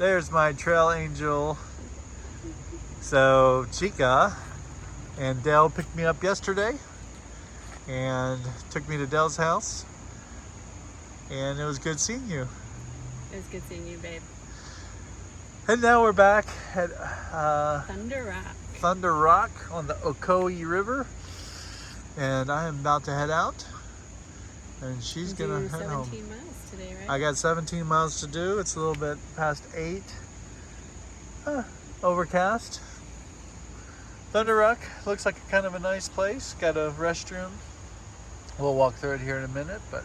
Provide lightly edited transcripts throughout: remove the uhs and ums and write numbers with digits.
There's my trail angel. So Chica and Dale picked me up yesterday and took me to Dale's house. And it was good seeing you. It was good seeing you, babe. And now we're back at Thunder Rock on the Ocoee River. And I am about to head out. And she's gonna head home. 17 miles today, right? I got 17 miles to do. It's a little bit past 8. Overcast. Thunder Rock looks like a kind of a nice place. Got a restroom. We'll walk through it here in a minute, but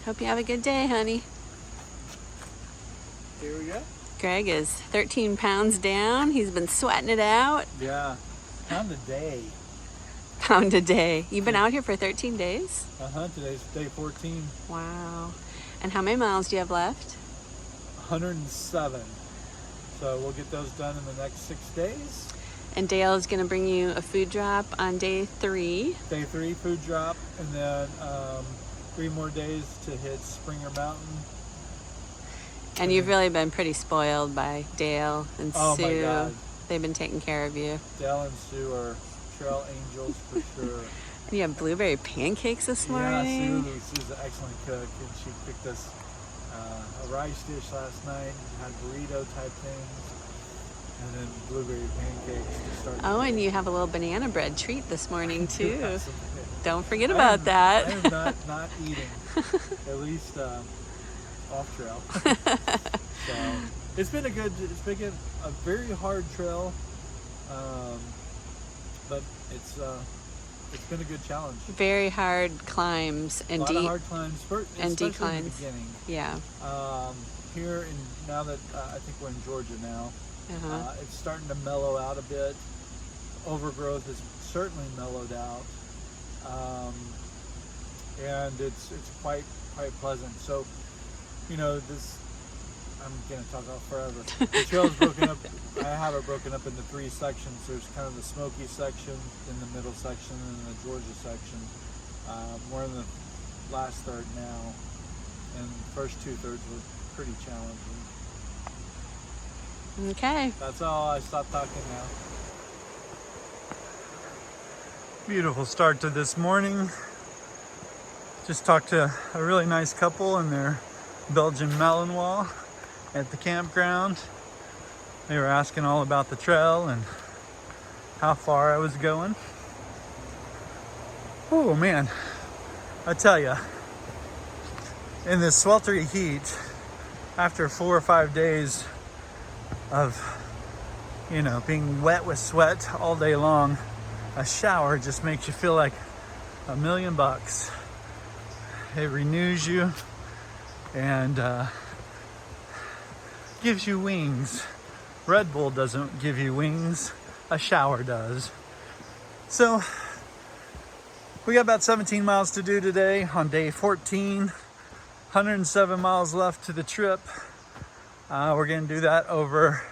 Hope you have a good day, honey. here we go. Greg is 13 pounds down. He's been sweating it out. Yeah, pound a day. Pound a day. You've been out here for 13 days? Today's day 14. Wow. And how many miles do you have left? 107. So we'll get those done in the next 6 days. And Dale is going to bring you a food drop on day 3. Day 3, food drop, and then 3 more days to hit Springer Mountain. And you've really been pretty spoiled by Dale and Sue. Oh my God. They've been taking care of you. Dale and Sue are trail angels for sure. And you have blueberry pancakes this morning. Yeah, Sue's an excellent cook, and she cooked us a rice dish last night, had burrito type things, and then blueberry pancakes to start. Oh, and you have a little banana bread treat this morning too. Yes, Don't forget about that. I am not eating, at least off trail. So it's been a very hard trail, but it's been a good challenge. Very hard climbs and a lot of hard climbs and especially declines. in the beginning. Yeah. Now that I think we're in Georgia now, it's starting to mellow out a bit. Overgrowth has certainly mellowed out, and it's quite pleasant. So, I'm gonna talk about forever. The trail's broken up. I have it broken up into 3 sections. There's kind of the Smoky section, then the middle section, and then the Georgia section. We're in the last third now, and the first 2/3 were pretty challenging. Okay. That's all. I stopped talking now. Beautiful start to this morning. Just talked to a really nice couple in their Belgian Malinois at the campground. They were asking all about the trail and how far I was going. Oh man, I tell you, in this sweltering heat, after 4 or 5 days of being wet with sweat all day long, a shower just makes you feel like $1,000,000. It renews you and gives you wings. Red Bull doesn't give you wings, a shower does. So we got about 17 miles to do today on day 14. 107 miles left to the trip. We're gonna do that over,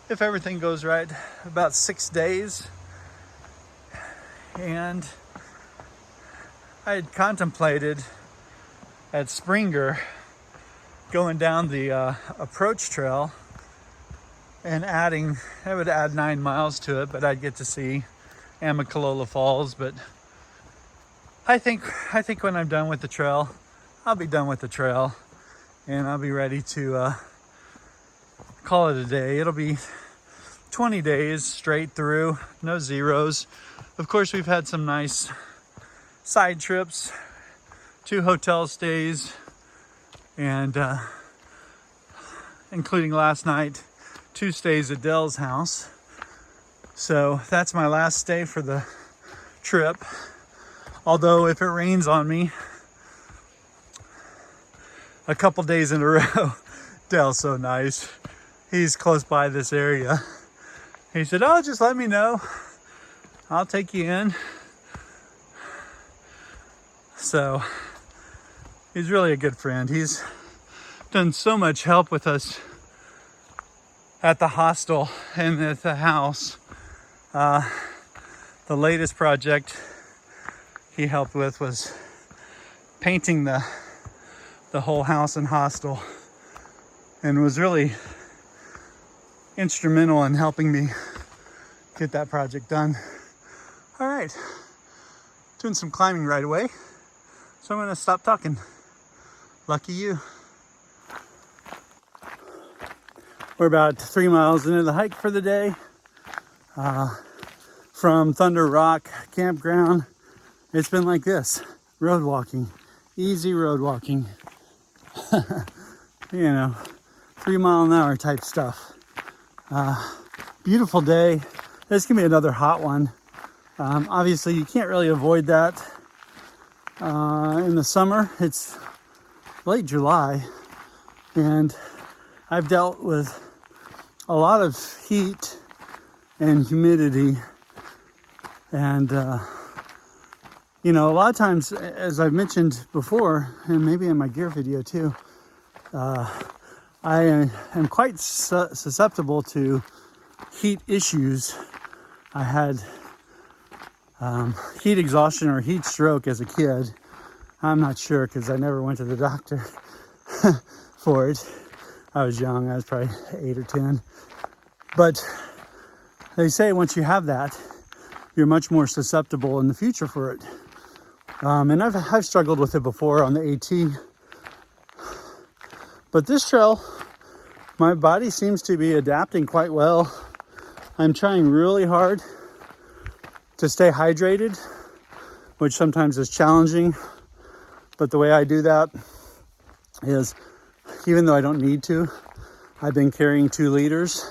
if everything goes right, about 6 days. And I had contemplated at Springer going down the approach trail and I would add 9 miles to it, but I'd get to see Amicalola Falls. But I think when I'm done with the trail, I'll be done with the trail, and I'll be ready to call it a day. It'll be 20 days straight through, no zeros. Of course, we've had some nice side trips, 2 hotel stays, and including last night, 2 stays at Dell's house. So that's my last stay for the trip. Although if it rains on me a couple days in a row, Dell's so nice. He's close by this area. He said, "Oh, just let me know. I'll take you in." So he's really a good friend. He's done so much help with us at the hostel and at the house. The latest project he helped with was painting the whole house and hostel, and was really instrumental in helping me get that project done. All right, doing some climbing right away, so I'm gonna stop talking. Lucky you. We're about 3 miles into the hike for the day. From Thunder Rock Campground, it's been like this, road walking, easy road walking. 3-mile-an-hour type stuff. Beautiful day. This can be another hot one. Obviously, you can't really avoid that. In the summer, it's late July, and I've dealt with a lot of heat and humidity, and a lot of times, as I've mentioned before, and maybe in my gear video too, I am quite susceptible to heat issues. I had heat exhaustion or heat stroke as a kid. I'm not sure because I never went to the doctor for it. I was young, I was probably 8 or 10. But they say once you have that, you're much more susceptible in the future for it. And I've struggled with it before on the AT. But this trail, my body seems to be adapting quite well. I'm trying really hard to stay hydrated, which sometimes is challenging. But the way I do that is, even though I don't need to, I've been carrying 2 liters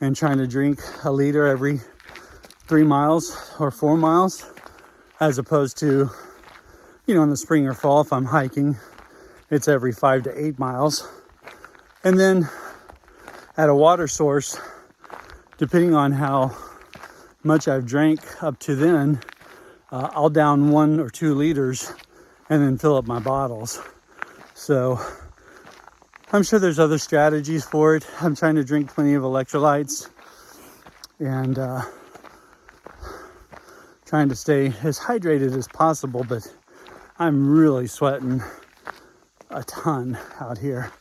and trying to drink a liter every 3 miles or 4 miles, as opposed to, in the spring or fall, if I'm hiking, it's every 5 to 8 miles. And then at a water source, depending on how much I've drank up to then, I'll down 1 or 2 liters and then fill up my bottles. So I'm sure there's other strategies for it. I'm trying to drink plenty of electrolytes and trying to stay as hydrated as possible, but I'm really sweating a ton out here.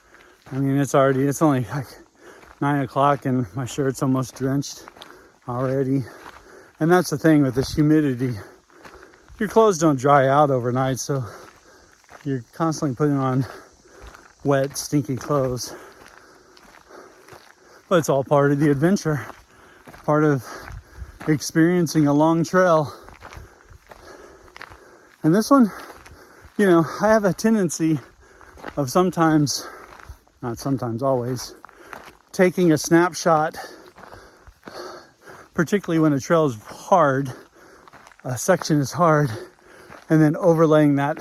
I mean, it's only like 9 o'clock and my shirt's almost drenched already. And that's the thing with this humidity. Your clothes don't dry out overnight, so you're constantly putting on wet, stinky clothes. But it's all part of the adventure, part of experiencing a long trail. And this one, I have a tendency of sometimes, not sometimes, always, taking a snapshot, particularly when a trail is hard, a section is hard, and then overlaying that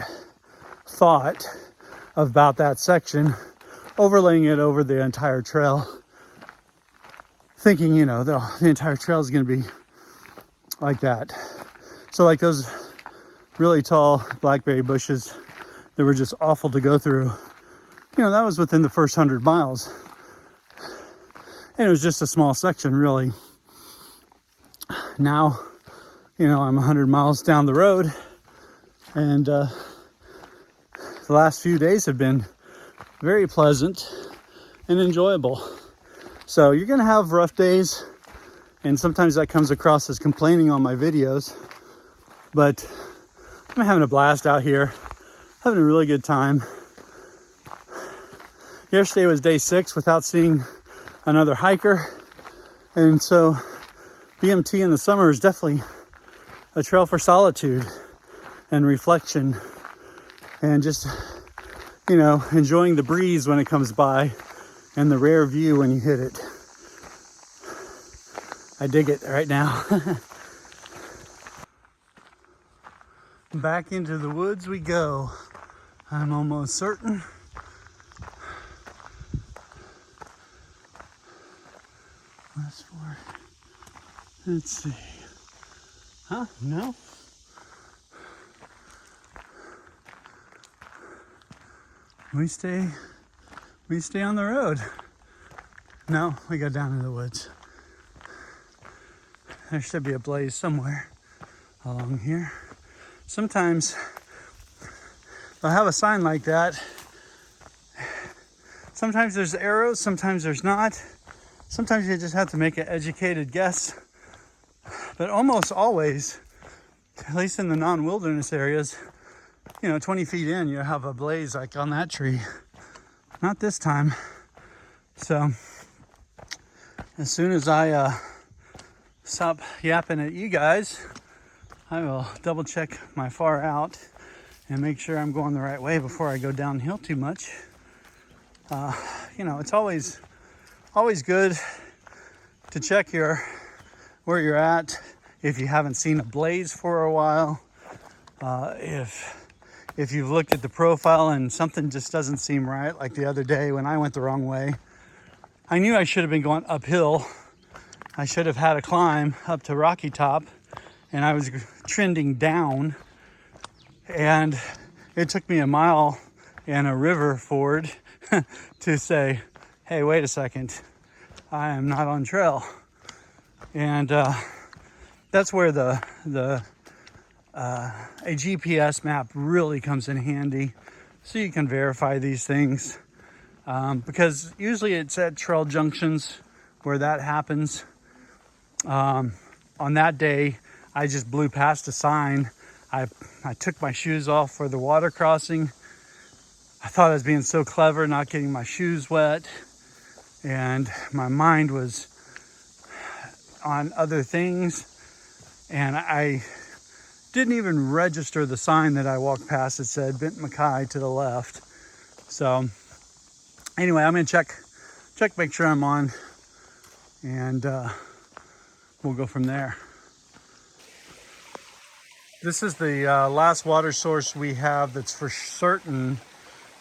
thought about that section, overlaying it over the entire trail, thinking, the entire trail is going to be like that. So like those really tall blackberry bushes that were just awful to go through, that was within the first 100 miles. And it was just a small section, really. Now, I'm 100 miles down the road, and the last few days have been very pleasant and enjoyable. So you're going to have rough days, and sometimes that comes across as complaining on my videos, but I'm having a blast out here, having a really good time. Yesterday was day 6 without seeing another hiker, and so BMT in the summer is definitely a trail for solitude and reflection, and just enjoying the breeze when it comes by and the rare view when you hit it. I dig it right now. Back into the woods we go. I'm almost certain. Let's see. Huh? No? We stay we stay on the road. No, we go down in the woods. There should be a blaze somewhere along here. Sometimes they'll have a sign like that. Sometimes there's arrows, sometimes there's not. Sometimes you just have to make an educated guess. But almost always, at least in the non-wilderness areas, 20 feet in, you have a blaze like on that tree. Not this time. So, as soon as I stop yapping at you guys, I will double check my far out and make sure I'm going the right way before I go downhill too much. It's always good to check where you're at if you haven't seen a blaze for a while. If you've looked at the profile and something just doesn't seem right, like the other day when I went the wrong way. I knew I should have been going uphill. I should have had a climb up to Rocky Top, and I was trending down, and it took me a mile and a river ford to say, hey, wait a second, I am not on trail. And that's where a GPS map really comes in handy, so you can verify these things, because usually it's at trail junctions where that happens. On that day, I just blew past a sign. I took my shoes off for the water crossing. I thought I was being so clever, not getting my shoes wet, and my mind was on other things, and I didn't even register the sign that I walked past. It said Benton Mackaye to the left. So anyway, I'm gonna check, make sure I'm on, and we'll go from there. This is the last water source we have that's for certain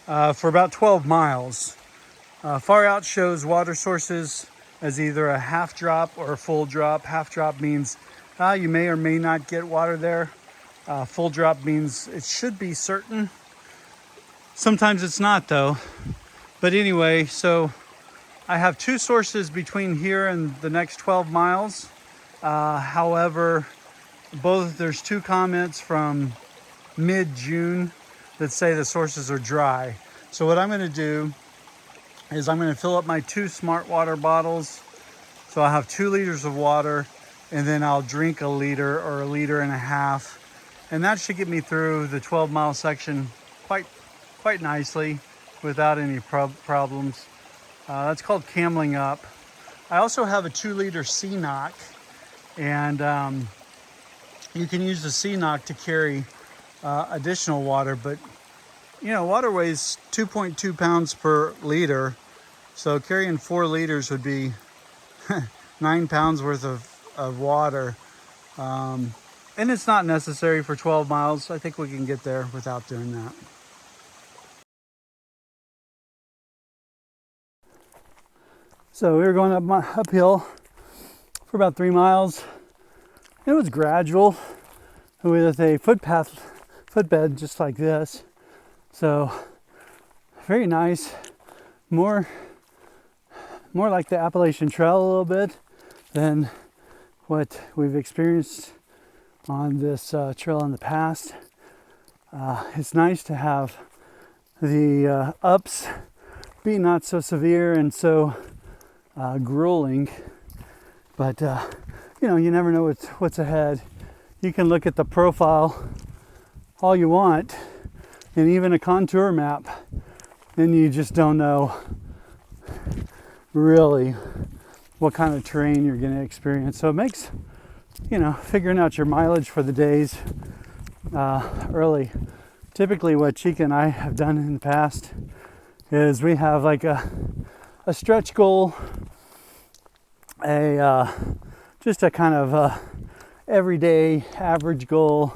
for about 12 miles. Far out shows water sources as either a half drop or a full drop. Half drop means you may or may not get water there. Full drop means it should be certain. Sometimes it's not though. But anyway, so I have two sources between here and the next 12 miles. However, there's two comments from mid-June that say the sources are dry. So what I'm gonna do is I'm gonna fill up my 2 smart water bottles. So I'll have 2 liters of water, and then I'll drink a liter or a liter and a half. And that should get me through the 12-mile section quite nicely without any problems. That's called cameling up. I also have a 2-liter C-Knock, and you can use the C-Knock to carry additional water, but water weighs 2.2 pounds per liter, so carrying 4 liters would be 9 pounds worth of water. And it's not necessary for 12 miles. I think we can get there without doing that. So we were going uphill for about 3 miles. It was gradual with a footbed just like this. So very nice, more like the Appalachian Trail a little bit than what we've experienced on this trail in the past. It's nice to have the ups be not so severe and so grueling, but you never know what's ahead. You can look at the profile all you want, and even a contour map, and you just don't know really what kind of terrain you're going to experience. So it makes figuring out your mileage for the days early. Typically what Chica and I have done in the past is we have like a stretch goal, just a kind of everyday average goal,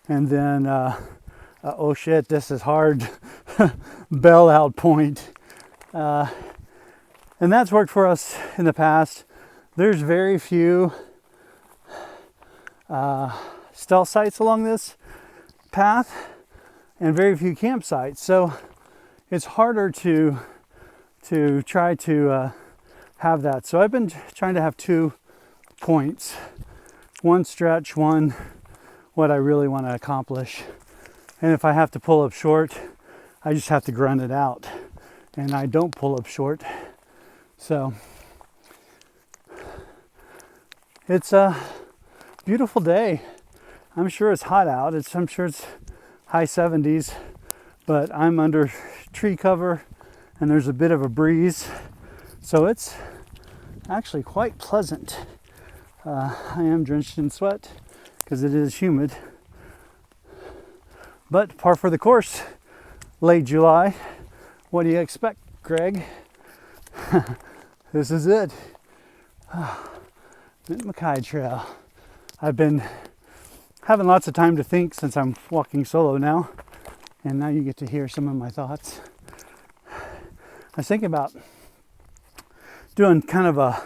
and then oh shit, this is hard bail out point. And that's worked for us in the past. There's very few stealth sites along this path and very few campsites. So it's harder to to try to have that. So I've been trying to have 2 points. One stretch, one what I really want to accomplish. And if I have to pull up short, I just have to grunt it out. And I don't pull up short. So it's a beautiful day. I'm sure it's hot out. I'm sure it's high 70s, but I'm under tree cover and there's a bit of a breeze. So it's actually quite pleasant. I am drenched in sweat because it is humid. But par for the course, late July. What do you expect, Greg? This is it. Benton Mackaye Trail. I've been having lots of time to think since I'm walking solo now. And now you get to hear some of my thoughts. I was thinking about doing kind of a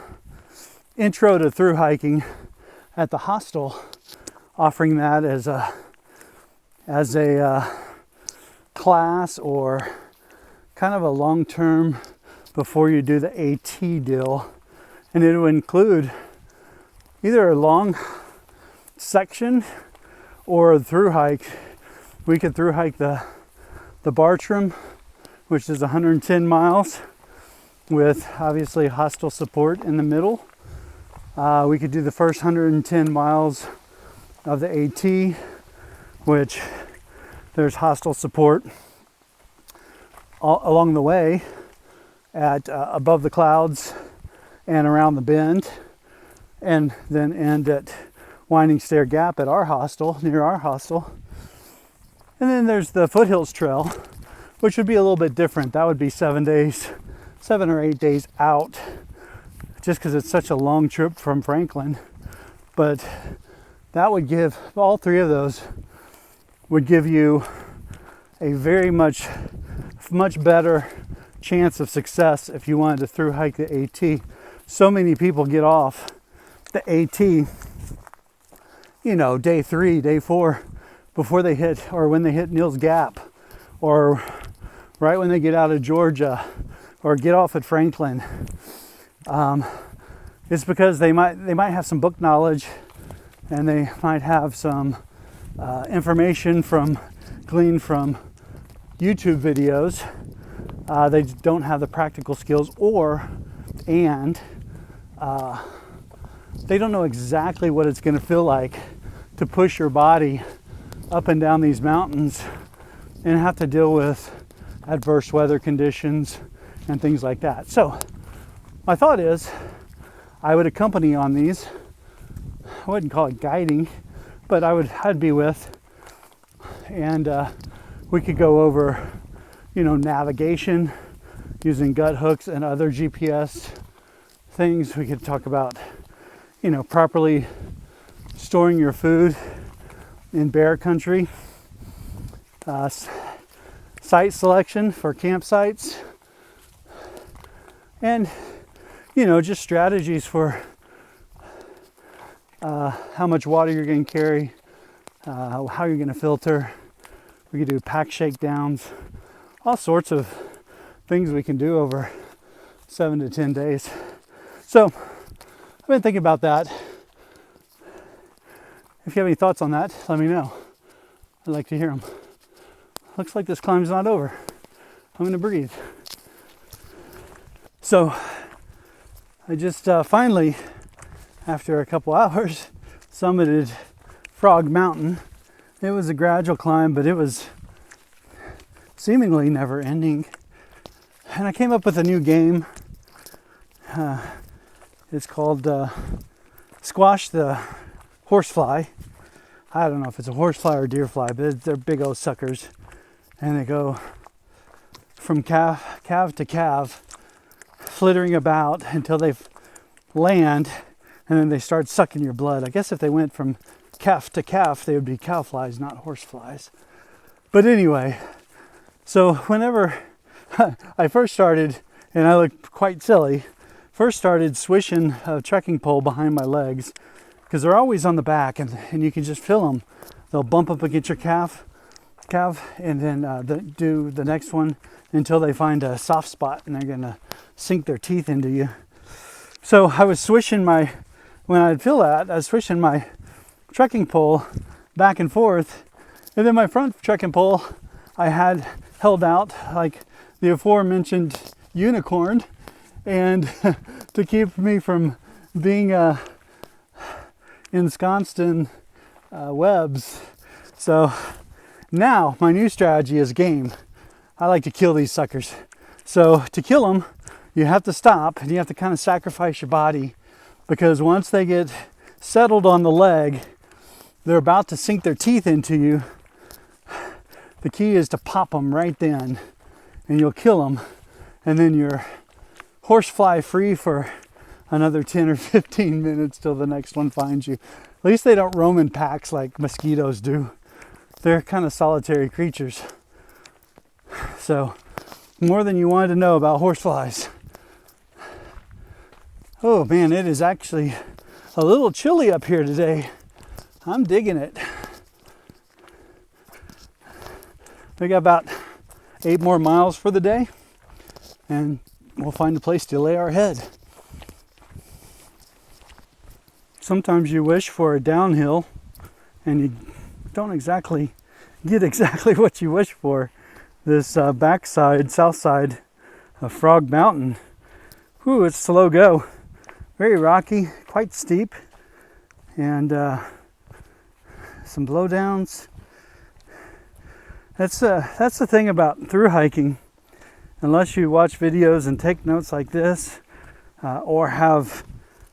intro to through hiking at the hostel, offering that as a class or kind of a long-term before you do the AT deal. And it would include either a long section or a through hike. We could through hike the Bartram, which is 110 miles with obviously hostel support in the middle. We could do the first 110 miles of the AT, which there's hostel support all along the way at above the clouds and around the bend, and then end at Winding Stair Gap at our hostel, near our hostel. And then there's the Foothills Trail, which would be a little bit different. That would be 7 or 8 days out, just because it's such a long trip from Franklin. But that would give, all 3 of those would give you a very much better chance of success if you wanted to through hike the AT. So many people get off the AT, day 3, day 4, before they hit, or when they hit Neal's Gap, or right when they get out of Georgia, or get off at Franklin. It's because they might have some book knowledge, and they might have some information gleaned from YouTube videos. They don't have the practical skills, and they don't know exactly what it's going to feel like to push your body up and down these mountains and have to deal with adverse weather conditions and things like that. So my thought is I would accompany on these. I wouldn't call it guiding, but I'd be with, and we could go over, navigation using gut hooks and other GPS things. We could talk about, properly storing your food in bear country, site selection for campsites, and just strategies for how much water you're going to carry, how you're going to filter. We could do pack shakedowns, all sorts of things we can do over 7 to 10 days. So I've been thinking about that. If you have any thoughts on that, let me know. I'd like to hear them. Looks like this climb's not over. I'm going to breathe. So I just finally, after a couple hours, summited Frog Mountain. It was a gradual climb, but it was seemingly never ending. And I came up with a new game. It's called Squash the Horsefly. I don't know if it's a horsefly or deer fly, but they're big old suckers. And they go from calf to calf, flittering about until they land, and then they start sucking your blood. I guess if they went from calf to calf, they would be cow flies, not horse flies. But anyway, so whenever I first started, and I looked quite silly, started swishing a trekking pole behind my legs, because they're always on the back, and you can just feel them. They'll bump up against your calf, and then do the next one until they find a soft spot, and they're gonna sink their teeth into you. So I was swishing when I'd feel that, I was swishing my trekking pole back and forth, and then my front trekking pole I had held out like the aforementioned unicorn, and to keep me from being ensconced in webs. So now my new strategy is game. I like to kill these suckers. So to kill them, you have to stop and you have to kind of sacrifice your body, because once they get settled on the leg, they're about to sink their teeth into you. The key is to pop them right then, and you'll kill them, and then you're horsefly free for another 10 or 15 minutes till the next one finds you. At least they don't roam in packs like mosquitoes do. They're kind of solitary creatures. So, more than you wanted to know about horseflies. Oh man, it is actually a little chilly up here today. I'm digging it. We got about 8 more miles for the day, and we'll find a place to lay our head. Sometimes you wish for a downhill and you don't exactly get exactly what you wish for. This backside, south side of Frog Mountain, whew, it's slow go. Very rocky, quite steep, and some blowdowns. That's the thing about through hiking. Unless you watch videos and take notes like this, or have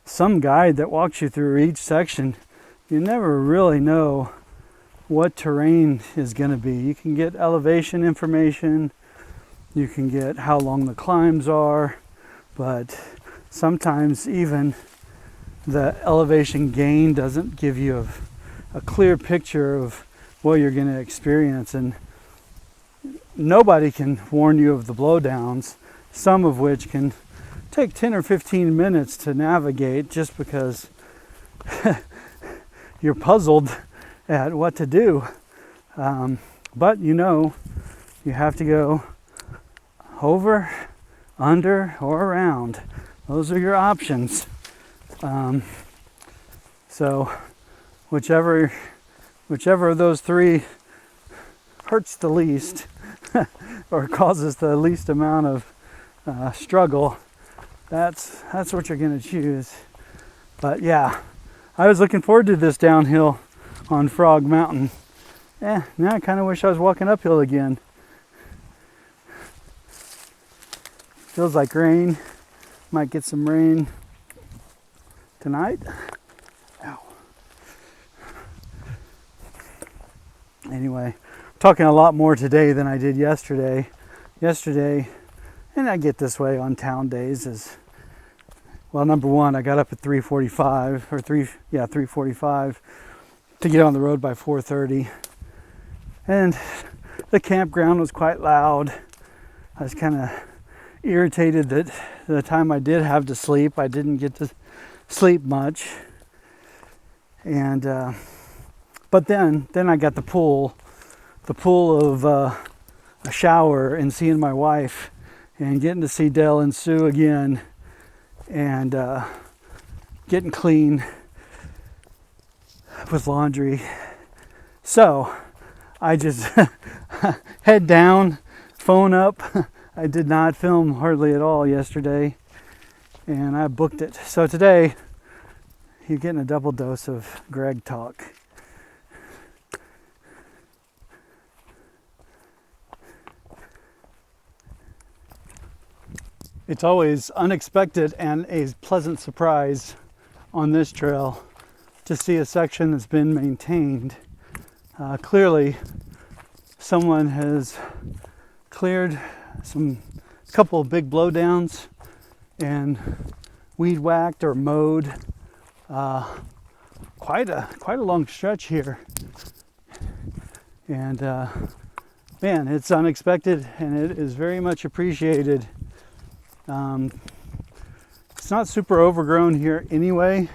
some guide that walks you through each section, you never really know what terrain is going to be. You can get elevation information, you can get how long the climbs are, but sometimes even the elevation gain doesn't give you a clear picture of what you're going to experience. And nobody can warn you of the blowdowns, some of which can take 10 or 15 minutes to navigate just because you're puzzled at what to do. But you know, you have to go over, under, or around. Those are your options. So whichever of those three hurts the least or causes the least amount of struggle, that's what you're going to choose. But yeah, I was looking forward to this downhill on Frog Mountain. Now I kind of wish I was walking uphill again. Feels like rain. Might get some rain tonight. Ow. Anyway, talking a lot more today than I did yesterday. Yesterday, and I get this way on town days, is, well, number one, I got up at 3:45 to get on the road by 4:30. And the campground was quite loud. I was kind of irritated that the time I did have to sleep, I didn't get to sleep much. And but then I got the pull of a shower and seeing my wife and getting to see Dell and Sue again, and getting clean with laundry. So I just head down, phone up. I did not film hardly at all yesterday, and I booked it. So today, you're getting a double dose of Greg talk. It's always unexpected and a pleasant surprise on this trail to see a section that's been maintained. Clearly, someone has cleared a couple of big blowdowns and weed whacked or mowed quite a long stretch here. And man, it's unexpected and it is very much appreciated. It's not super overgrown here anyway,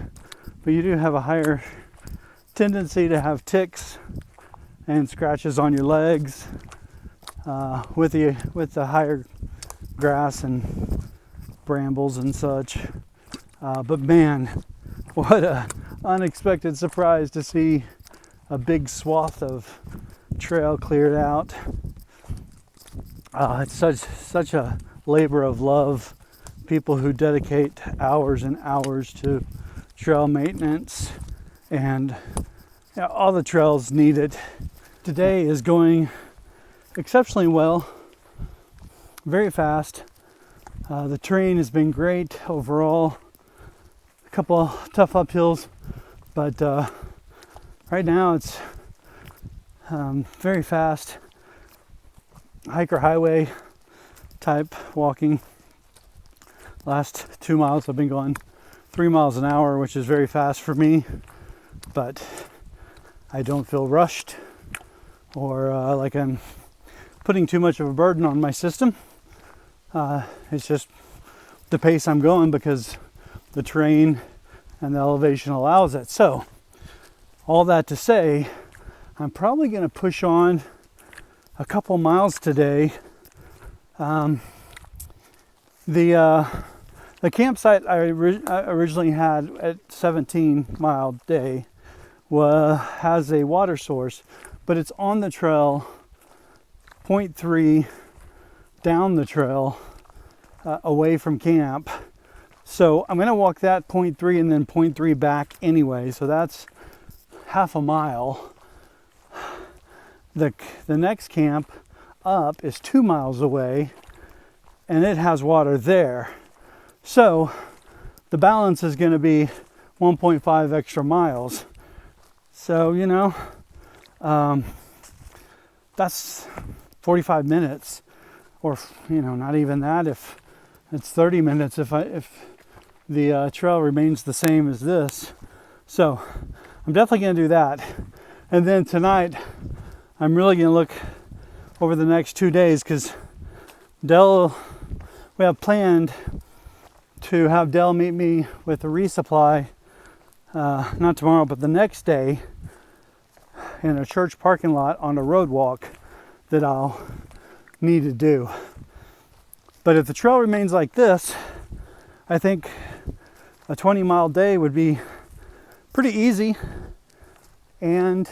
but you do have a higher tendency to have ticks and scratches on your legs with the higher grass and brambles and such. But man, what a unexpected surprise to see a big swath of trail cleared out. It's such a labor of love. People who dedicate hours and hours to trail maintenance, and all the trails need it. Today is going exceptionally well, very fast. The terrain has been great overall. A couple of tough uphills, but right now it's very fast. Hiker highway type walking. Last 2 miles I've been going 3 miles an hour, which is very fast for me, but I don't feel rushed or like I'm putting too much of a burden on my system. It's just the pace I'm going because the terrain and the elevation allows it. So all that to say, I'm probably going to push on a couple miles today. The campsite I originally had at 17 Mile Day has a water source, but it's on the trail 0.3 down the trail away from camp. So I'm going to walk that 0.3 and then 0.3 back anyway. So that's half a mile. The next camp up is 2 miles away, and it has water there. So the balance is going to be 1.5 extra miles. So, that's 45 minutes, or, not even that. If it's 30 minutes, if the trail remains the same as this. So I'm definitely going to do that. And then tonight, I'm really going to look over the next 2 days, because we have planned to have Dell meet me with a resupply, not tomorrow, but the next day in a church parking lot on a road walk that I'll need to do. But if the trail remains like this, I think a 20-mile day would be pretty easy. And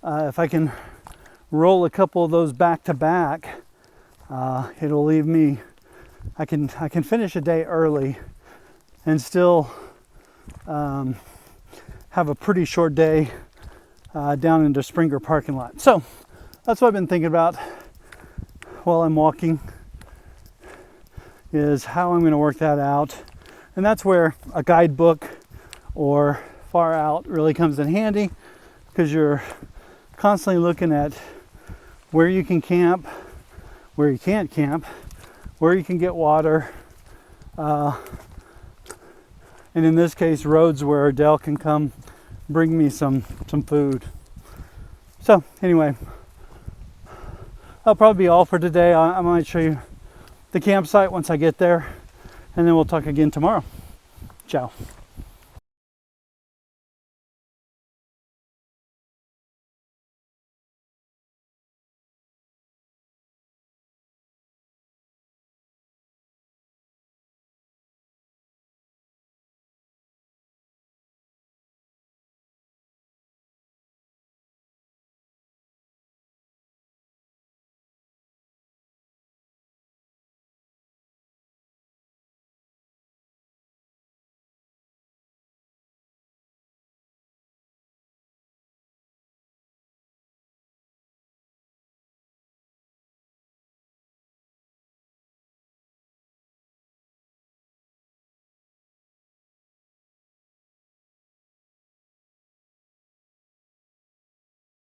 if I can roll a couple of those back to back, it'll leave me, I can finish a day early and still have a pretty short day down into Springer parking lot. So that's what I've been thinking about while I'm walking, is how I'm going to work that out. And that's where a guidebook or Far Out really comes in handy, because you're constantly looking at where you can camp, where you can't camp, where you can get water, and in this case, roads where Dell can come bring me some food. So anyway, that'll probably be all for today. I might show you the campsite once I get there, and then we'll talk again tomorrow. Ciao.